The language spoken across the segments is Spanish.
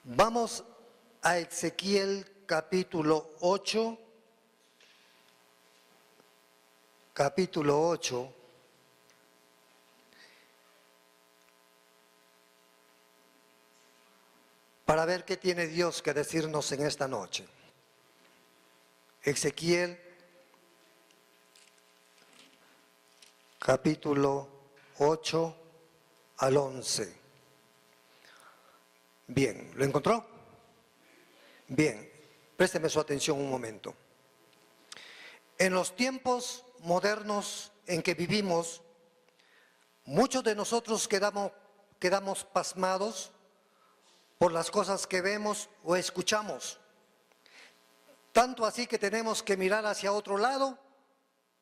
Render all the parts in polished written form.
Vamos a Ezequiel capítulo 8. Capítulo 8. Para ver qué tiene Dios que decirnos en esta noche. Ezequiel capítulo 8 al 11. Bien, ¿lo encontró? Bien, présteme su atención un momento. En los tiempos modernos en que vivimos, muchos de nosotros quedamos pasmados por las cosas que vemos o escuchamos. Tanto así que tenemos que mirar hacia otro lado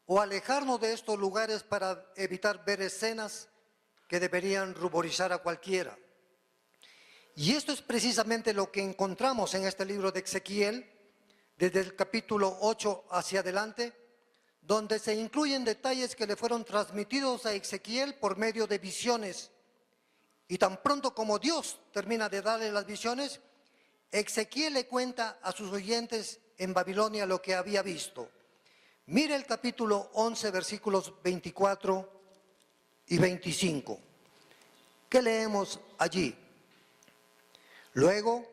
o alejarnos de estos lugares para evitar ver escenas que deberían ruborizar a cualquiera. Y esto es precisamente lo que encontramos en este libro de Ezequiel, desde el capítulo 8 hacia adelante, donde se incluyen detalles que le fueron transmitidos a Ezequiel por medio de visiones. Y tan pronto como Dios termina de darle las visiones, Ezequiel le cuenta a sus oyentes en Babilonia lo que había visto. Mire el capítulo 11, versículos 24 y 25. ¿Qué leemos allí? Luego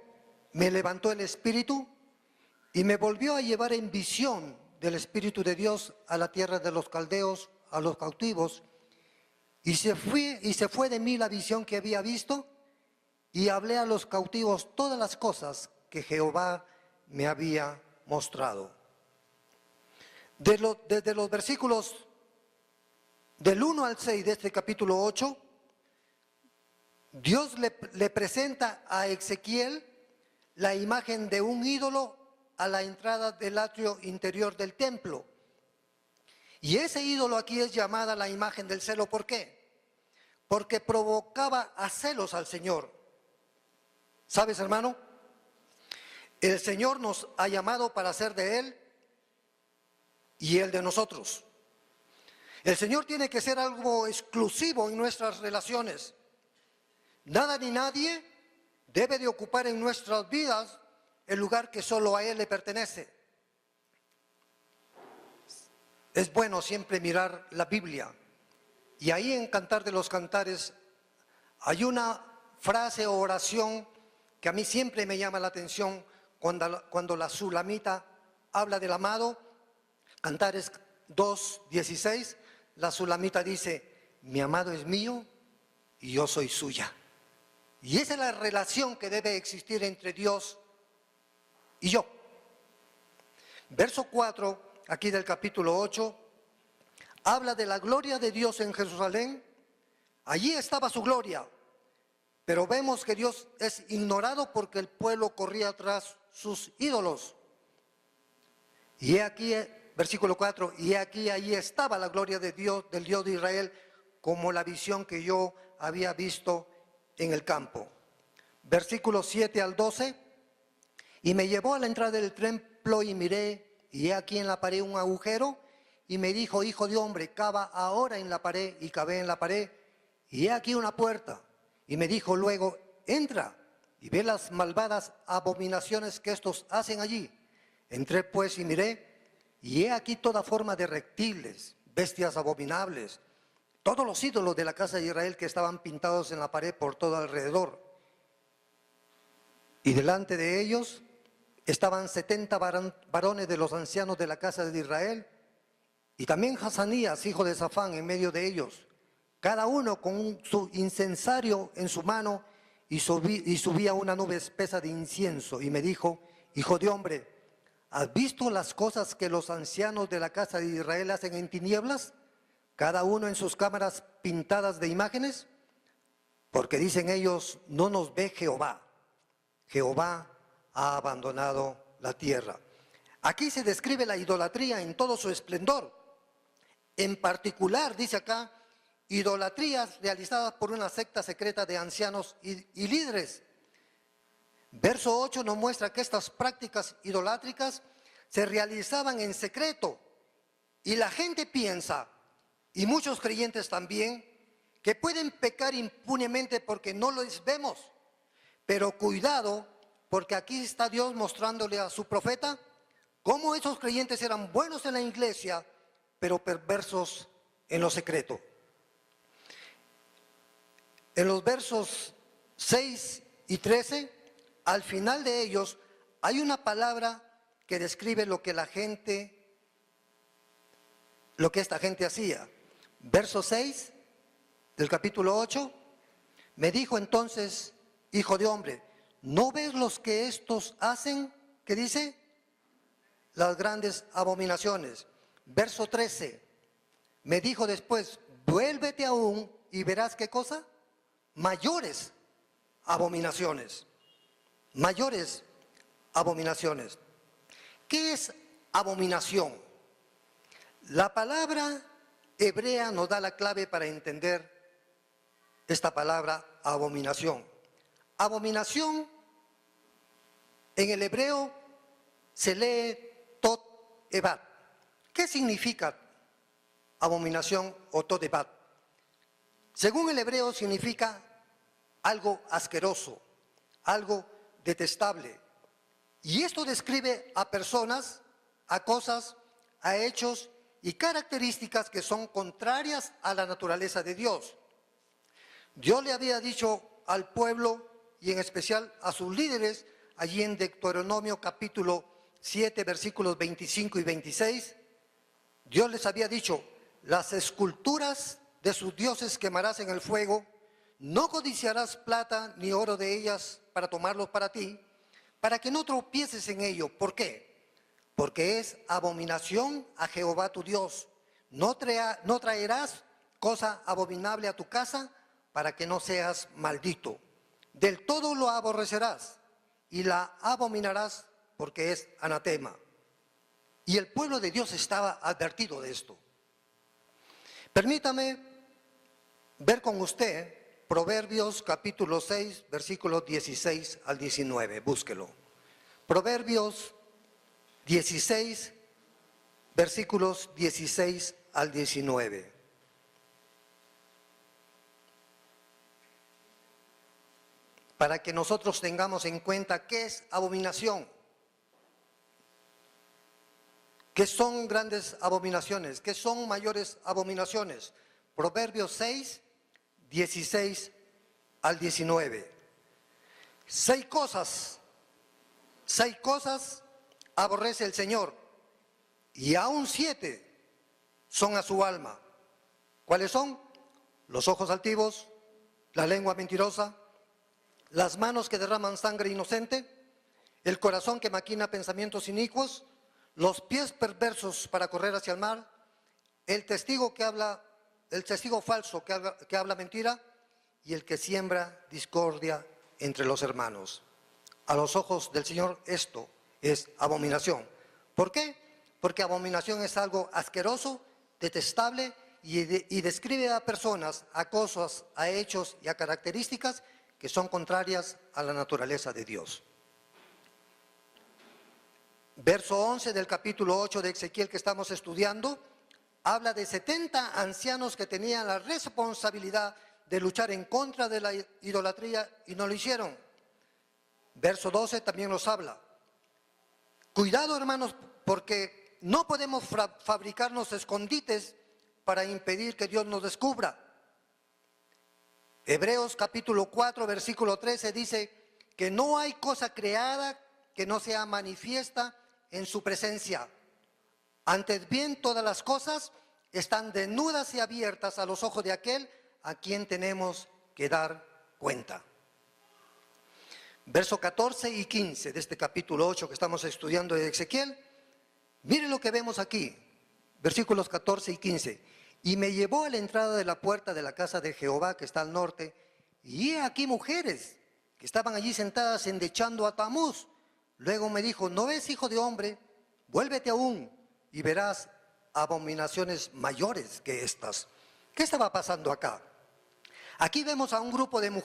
me levantó el Espíritu y me volvió a llevar en visión del Espíritu de Dios a la tierra de los caldeos, a los cautivos, y se fue de mí la visión que había visto, y hablé a los cautivos todas las cosas que Jehová me había mostrado. Desde los versículos del 1 al 6 de este capítulo 8, Dios le presenta a Ezequiel la imagen de un ídolo a la entrada del atrio interior del templo. Y ese ídolo aquí es llamada la imagen del celo. ¿Por qué? Porque provocaba a celos al Señor. ¿Sabes, hermano? El Señor nos ha llamado para ser de Él y Él de nosotros. El Señor tiene que ser algo exclusivo en nuestras relaciones. Nada ni nadie debe de ocupar en nuestras vidas el lugar que solo a Él le pertenece. Es bueno siempre mirar la Biblia. Y ahí en Cantar de los Cantares hay una frase o oración que a mí siempre me llama la atención cuando la Sulamita habla del amado. Cantares 2:16, la Sulamita dice: mi amado es mío y yo soy suya. Y esa es la relación que debe existir entre Dios y yo. Verso 4, aquí del capítulo 8, habla de la gloria de Dios en Jerusalén. Allí estaba su gloria, pero vemos que Dios es ignorado porque el pueblo corría tras sus ídolos. Y he aquí, versículo 4, y he aquí, allí estaba la gloria de Dios, del Dios de Israel, como la visión que yo había visto en el campo. Versículos 7 al 12, y me llevó a la entrada del templo y miré, y he aquí en la pared un agujero, y me dijo: hijo de hombre, cava ahora en la pared, y cavé en la pared, y he aquí una puerta, y me dijo luego: entra, y ve las malvadas abominaciones que estos hacen allí. Entré pues y miré, y he aquí toda forma de reptiles, bestias abominables, todos los ídolos de la casa de Israel que estaban pintados en la pared por todo alrededor. Y delante de ellos estaban 70 varones de los ancianos de la casa de Israel, y también Hazanías, hijo de Safán, en medio de ellos, cada uno con su incensario en su mano, y subía una nube espesa de incienso. Y me dijo: hijo de hombre, ¿has visto las cosas que los ancianos de la casa de Israel hacen en tinieblas? Cada uno en sus cámaras pintadas de imágenes, porque dicen ellos: no nos ve Jehová. Jehová ha abandonado la tierra. Aquí se describe la idolatría en todo su esplendor. En particular, dice acá, idolatrías realizadas por una secta secreta de ancianos y líderes. Verso 8 nos muestra que estas prácticas idolátricas se realizaban en secreto. Y la gente piensa, y muchos creyentes también, que pueden pecar impunemente porque no los vemos. Pero cuidado, porque aquí está Dios mostrándole a su profeta cómo esos creyentes eran buenos en la iglesia, pero perversos en lo secreto. En los versos 6 y 13, al final de ellos, hay una palabra que describe lo que esta gente hacía. Verso 6 del capítulo 8, me dijo entonces, hijo de hombre, ¿no ves los que estos hacen? ¿Qué dice? Las grandes abominaciones. Verso 13, me dijo después, vuélvete aún y verás ¿qué cosa? Mayores abominaciones. Mayores abominaciones. ¿Qué es abominación? La palabra hebrea nos da la clave para entender esta palabra abominación. Abominación en el hebreo se lee tot ebat. ¿Qué significa abominación o tot ebat? Según el hebreo significa algo asqueroso, algo detestable. Y esto describe a personas, a cosas, a hechos y características que son contrarias a la naturaleza de Dios. Dios le había dicho al pueblo y en especial a sus líderes allí en Deuteronomio capítulo 7 versículos 25 y 26, Dios les había dicho, las esculturas de sus dioses quemarás en el fuego, no codiciarás plata ni oro de ellas para tomarlos para ti, para que no tropieces en ello. ¿Por qué? Porque es abominación a Jehová tu Dios. No traerás cosa abominable a tu casa para que no seas maldito. Del todo lo aborrecerás y la abominarás porque es anatema. Y el pueblo de Dios estaba advertido de esto. Permítame ver con usted Proverbios capítulo 6, versículos 16 al 19. Búsquelo. Proverbios 16, versículos 16 al 19. Para que nosotros tengamos en cuenta qué es abominación. ¿Qué son grandes abominaciones? ¿Qué son mayores abominaciones? Proverbios 6, 16 al 19. Seis cosas aborrece el Señor y aún 7 son a su alma. ¿Cuáles son? Los ojos altivos, la lengua mentirosa, las manos que derraman sangre inocente, el corazón que maquina pensamientos inicuos, los pies perversos para correr hacia el mar, el testigo falso que habla mentira y el que siembra discordia entre los hermanos. A los ojos del Señor esto es abominación. ¿Por qué? Porque abominación es algo asqueroso, detestable y describe a personas, a cosas, a hechos y a características que son contrarias a la naturaleza de Dios. Verso 11 del capítulo 8 de Ezequiel que estamos estudiando, habla de 70 ancianos que tenían la responsabilidad de luchar en contra de la idolatría y no lo hicieron. Verso 12 también nos habla. Cuidado, hermanos, porque no podemos fabricarnos escondites para impedir que Dios nos descubra. Hebreos capítulo 4, versículo 13 dice que no hay cosa creada que no sea manifiesta en su presencia. Antes bien, todas las cosas están desnudas y abiertas a los ojos de aquel a quien tenemos que dar cuenta. Verso 14 y 15 de este capítulo 8 que estamos estudiando de Ezequiel. Miren lo que vemos aquí, versículos 14 y 15. Y me llevó a la entrada de la puerta de la casa de Jehová que está al norte, y he aquí mujeres que estaban allí sentadas endechando a Tamuz. Luego me dijo, ¿no ves, hijo de hombre? Vuélvete aún y verás abominaciones mayores que estas. ¿Qué estaba pasando acá? Aquí vemos a un grupo de mujeres